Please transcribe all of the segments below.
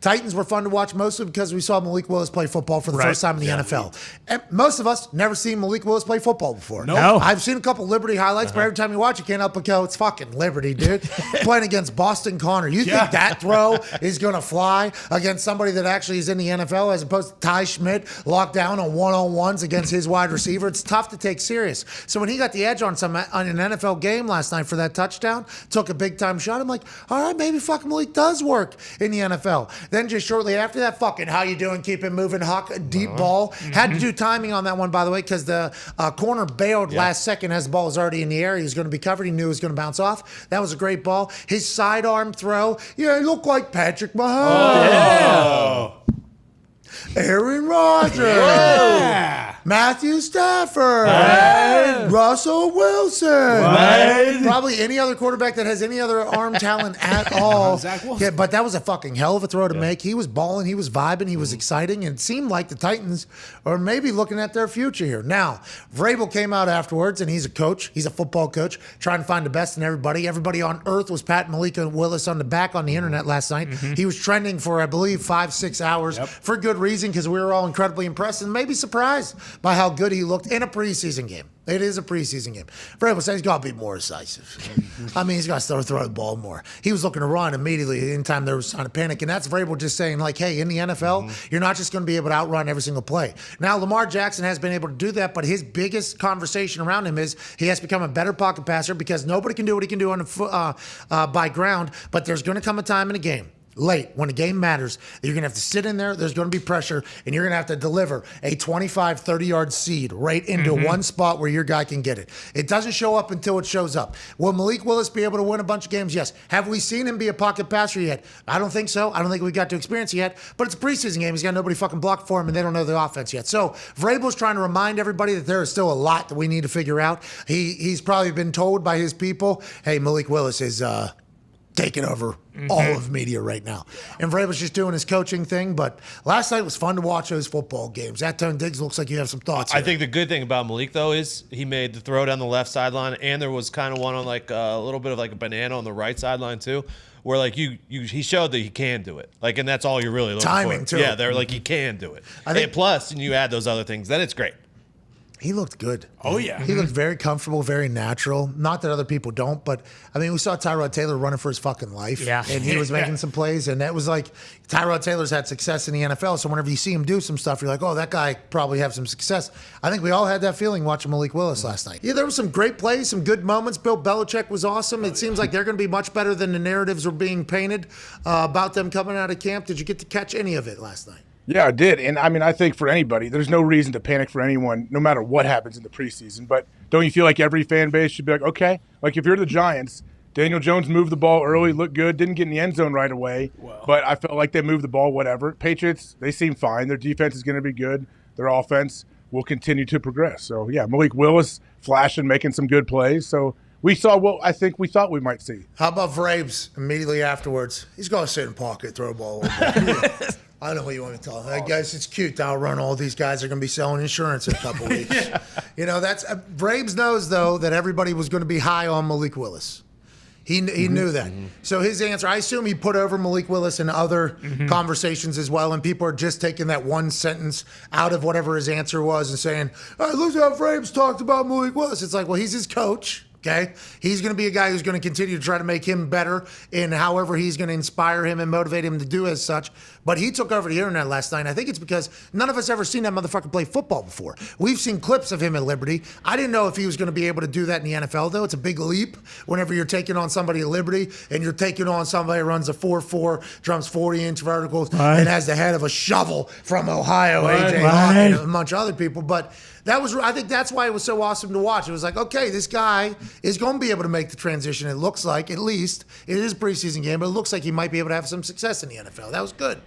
Titans were fun to watch mostly because we saw Malik Willis play football for the first time in the NFL. And most of us never seen Malik Willis play football before. No. I've seen a couple Liberty highlights, but every time you watch it, you can't help but go, it's fucking Liberty, dude. Playing against Boston Connor. You think that throw is going to fly against somebody that actually is in the NFL as opposed to Ty Schmidt locked down on one-on-ones against his wide receiver? It's tough to take serious. So when he got the edge on an NFL game last night for that touchdown, took a big-time shot, I'm like, all right, maybe fucking Malik does work in the NFL. Then just shortly after that, fucking how you doing, keep it moving, Huck, deep ball. Had to do timing on that one, by the way, because the corner bailed last second as the ball was already in the air. He was going to be covered. He knew it was going to bounce off. That was a great ball. His sidearm throw, he looked like Patrick Mahomes. Aaron Rodgers. Matthew Stafford. Russell Wilson. Probably any other quarterback that has any other arm talent at all. Yeah, but that was a fucking hell of a throw to make. He was balling. He was vibing. He was exciting. And it seemed like the Titans are maybe looking at their future here. Now, Vrabel came out afterwards, and he's a coach. He's a football coach, trying to find the best in everybody. Everybody on earth was patting Malik Willis on the back on the internet last night. He was trending for, I believe, 5-6 hours for good reason, because we were all incredibly impressed and maybe surprised by how good he looked in a preseason game. It is a preseason game. Vrabel said he's got to be more decisive. I mean, he's got to throw the ball more. He was looking to run immediately anytime there was sign of panic, and that's Vrabel just saying, like, hey, in the NFL, you're not just going to be able to outrun every single play. Now, Lamar Jackson has been able to do that, but his biggest conversation around him is he has become a better pocket passer because nobody can do what he can do on the by ground, but there's going to come a time in a game late, when the game matters, you're going to have to sit in there, there's going to be pressure, and you're going to have to deliver a 25, 30-yard seed right into one spot where your guy can get it. It doesn't show up until it shows up. Will Malik Willis be able to win a bunch of games? Yes. Have we seen him be a pocket passer yet? I don't think so. I don't think we got to experience it yet, but it's a preseason game. He's got nobody fucking blocked for him, and they don't know the offense yet. So Vrabel's trying to remind everybody that there is still a lot that we need to figure out. He's probably been told by his people, hey, Malik Willis is taking over all of media right now. And Vrabel's just doing his coaching thing, but last night was fun to watch those football games. That Tone Diggs looks like you have some thoughts here. I think the good thing about Malik, though, is he made the throw down the left sideline, and there was kind of one on like a little bit of like a banana on the right sideline, too, where like he showed that he can do it. Like, and that's all you're really looking for. Timing, too. Yeah, they're like, he can do it. I think, and plus, and you add those other things, then it's great. He looked good. Oh, yeah. He looked very comfortable, very natural. Not that other people don't, but, I mean, we saw Tyrod Taylor running for his fucking life. Yeah. And he was making some plays, and that was like, Tyrod Taylor's had success in the NFL, so whenever you see him do some stuff, you're like, oh, that guy probably have some success. I think we all had that feeling watching Malik Willis last night. Yeah, there were some great plays, some good moments. Bill Belichick was awesome. It seems like they're going to be much better than the narratives were being painted about them coming out of camp. Did you get to catch any of it last night? Yeah, I did. And I mean, I think for anybody, there's no reason to panic for anyone, no matter what happens in the preseason. But don't you feel like every fan base should be like, okay, like if you're the Giants, Daniel Jones moved the ball early, looked good, didn't get in the end zone right away. But I felt like they moved the ball, whatever. Patriots, they seem fine. Their defense is going to be good. Their offense will continue to progress. So, yeah, Malik Willis flashing, making some good plays. So we saw what I think we thought we might see. How about Vrabes immediately afterwards? He's going to sit in pocket, throw a ball over. I don't know what you want me to tell him. Hey, guys, it's cute to outrun all these guys that are going to be selling insurance in a couple weeks. You know, that's Vrabes knows, though, that everybody was going to be high on Malik Willis. He knew that. So his answer, I assume he put over Malik Willis in other conversations as well, and people are just taking that one sentence out of whatever his answer was and saying, hey, look how Vrabes talked about Malik Willis. It's like, well, he's his coach. Okay, he's going to be a guy who's going to continue to try to make him better in however he's going to inspire him and motivate him to do as such. But he took over the internet last night. I think it's because none of us ever seen that motherfucker play football before. We've seen clips of him at Liberty. I didn't know if he was going to be able to do that in the NFL, though. It's a big leap whenever you're taking on somebody at Liberty and you're taking on somebody who runs a 4.4, drums 40-inch verticals, and has the head of a shovel from Ohio, A.J. Hawk, and a bunch of other people. But I think that's why it was so awesome to watch. It was like, okay, this guy is going to be able to make the transition. It looks like, at least, it is a preseason game, but it looks like he might be able to have some success in the NFL. That was good.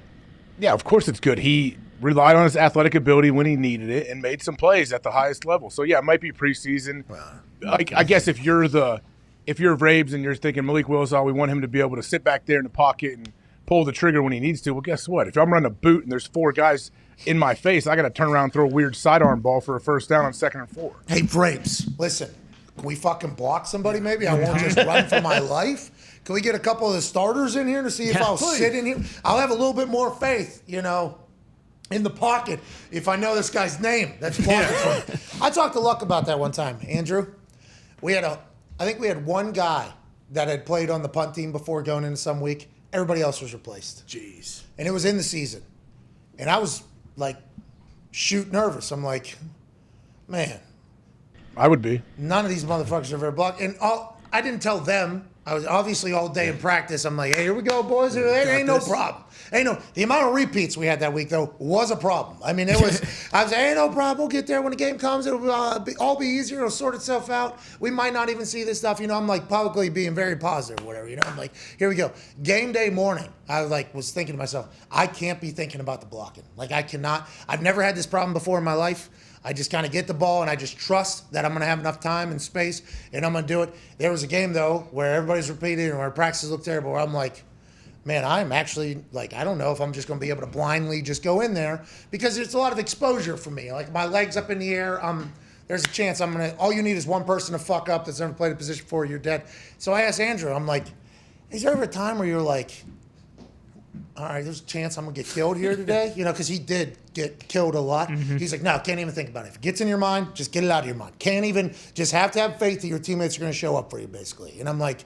Yeah, of course it's good. He relied on his athletic ability when he needed it and made some plays at the highest level. So, yeah, it might be preseason. I guess if you're Vrabes and you're thinking Malik Willis, we want him to be able to sit back there in the pocket and pull the trigger when he needs to. Well, guess what? If I'm running a boot and there's four guys in my face, I got to turn around and throw a weird sidearm ball for a first down on 2nd and 4. Hey, Vrabes, listen, can we fucking block somebody maybe? I won't just run for my life. Can we get a couple of the starters in here to see if I'll sit in here? I'll have a little bit more faith, in the pocket if I know this guy's name that's blocking for me. I talked to Luck about that one time, Andrew. I think we had one guy that had played on the punt team before going into some week. Everybody else was replaced. Jeez. And it was in the season. And I was like, shoot nervous. I'm like, man. I would be. None of these motherfuckers are very blocked. And I didn't tell them. I was obviously all day in practice. I'm like, hey, here we go, boys. It ain't no problem. The amount of repeats we had that week, though, was a problem. I mean, I was like, ain't no problem. We'll get there when the game comes. It'll all be easier. It'll sort itself out. We might not even see this stuff. I'm like publicly being very positive or whatever. I'm like, here we go. Game day morning, I was thinking to myself, I can't be thinking about the blocking. Like, I cannot. I've never had this problem before in my life. I just kind of get the ball and I just trust that I'm going to have enough time and space and I'm going to do it. There was a game, though, where everybody's repeating and our practices look terrible, where I'm like, man, I'm actually, like, I don't know if I'm just going to be able to blindly just go in there because it's a lot of exposure for me. Like, my leg's up in the air. There's a chance all you need is one person to fuck up that's never played a position before, you're dead. So I asked Andrew, I'm like, is there ever a time where you're like, all right, there's a chance I'm going to get killed here today? Because he did get killed a lot. Mm-hmm. He's like, no, can't even think about it. If it gets in your mind, just get it out of your mind. Can't even, just have to have faith that your teammates are going to show up for you, basically. And I'm like,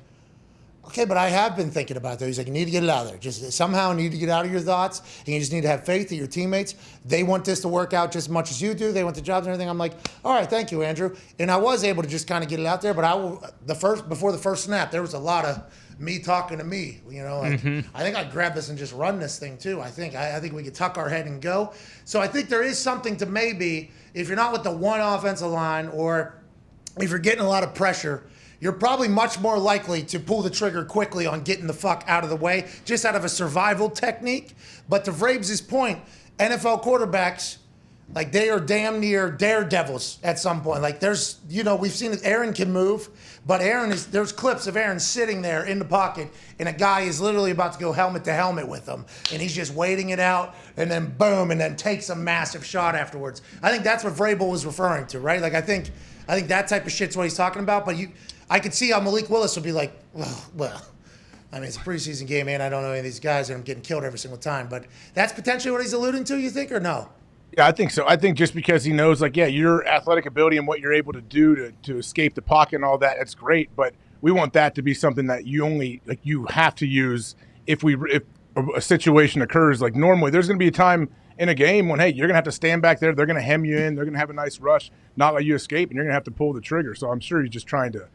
okay, but I have been thinking about that. He's like, you need to get it out of there. Just somehow need to get out of your thoughts, and you just need to have faith that your teammates, they want this to work out just as much as you do. They want the jobs and everything. I'm like, all right, thank you, Andrew. And I was able to just kind of get it out there, but before the first snap, there was a lot of me talking to me, I think I'd grab this and just run this thing too. I think we could tuck our head and go. So I think there is something to maybe, if you're not with the one offensive line or if you're getting a lot of pressure, you're probably much more likely to pull the trigger quickly on getting the fuck out of the way, just out of a survival technique. But to Vrabes' point, NFL quarterbacks, like, they are damn near daredevils at some point. Like, there's, we've seen it. Aaron can move, but there's clips of Aaron sitting there in the pocket, and a guy is literally about to go helmet to helmet with him, and he's just waiting it out, and then boom, and then takes a massive shot afterwards. I think that's what Vrabel was referring to, right? Like, I think that type of shit's what he's talking about, but I could see how Malik Willis would be like, well, I mean, it's a preseason game, man. I don't know any of these guys, and I'm getting killed every single time. But that's potentially what he's alluding to, you think, or no? Yeah, I think so. I think just because he knows, like, yeah, your athletic ability and what you're able to do to escape the pocket and all that, that's great. But we want that to be something that you have to use if a situation occurs. Like, normally there's going to be a time in a game when, hey, you're going to have to stand back there. They're going to hem you in. They're going to have a nice rush, not let you escape, and you're going to have to pull the trigger. So I'm sure he's just trying to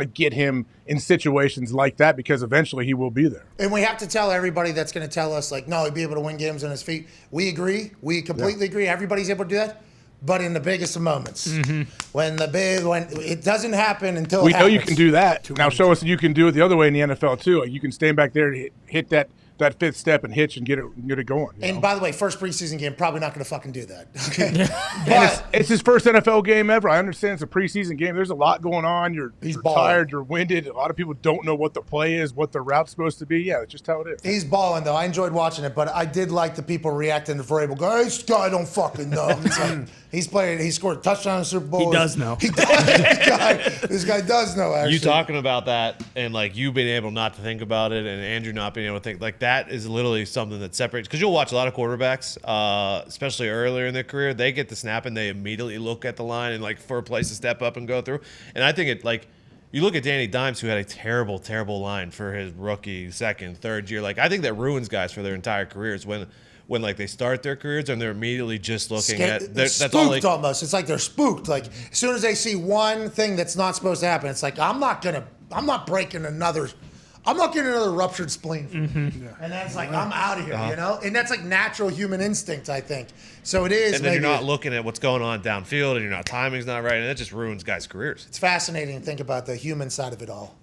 get him in situations like that because eventually he will be there. And we have to tell everybody that's going to tell us, like, no, he'd be able to win games on his feet. We agree. We completely agree. Everybody's able to do that. But in the biggest of moments, when it doesn't happen until we know you can do that. Now show us that you can do it the other way in the NFL too. Like, you can stand back there and hit that fifth step and hitch and get it going. And by the way, first preseason game, probably not going to fucking do that. Okay, but it's his first NFL game ever. I understand it's a preseason game. There's a lot going on. You're tired. You're winded. A lot of people don't know what the play is, what the route's supposed to be. Yeah, it's just how it is. He's balling though. I enjoyed watching it, but I did like the people reacting to Vrabel. This guy don't fucking know. He scored a touchdown in the Super Bowl. He does know. He does. This guy does know, actually. You talking about that and, like, you being able not to think about it and Andrew not being able to think, like, that is literally something that separates. Because you'll watch a lot of quarterbacks, especially earlier in their career, they get the snap and they immediately look at the line and, like, for a place to step up and go through. And I think you look at Danny Dimes, who had a terrible, terrible line for his rookie, second, third year. Like, I think that ruins guys for their entire careers when like they start their careers and they're immediately just looking at that's spooked all they, almost. It's like they're spooked. Like, as soon as they see one thing that's not supposed to happen, it's like, I'm not getting another ruptured spleen. And that's like, I'm out of here, And that's like natural human instinct, I think. So it is. And then you're not looking at what's going on downfield, and timing's not right, and that just ruins guys' careers. It's fascinating to think about the human side of it all.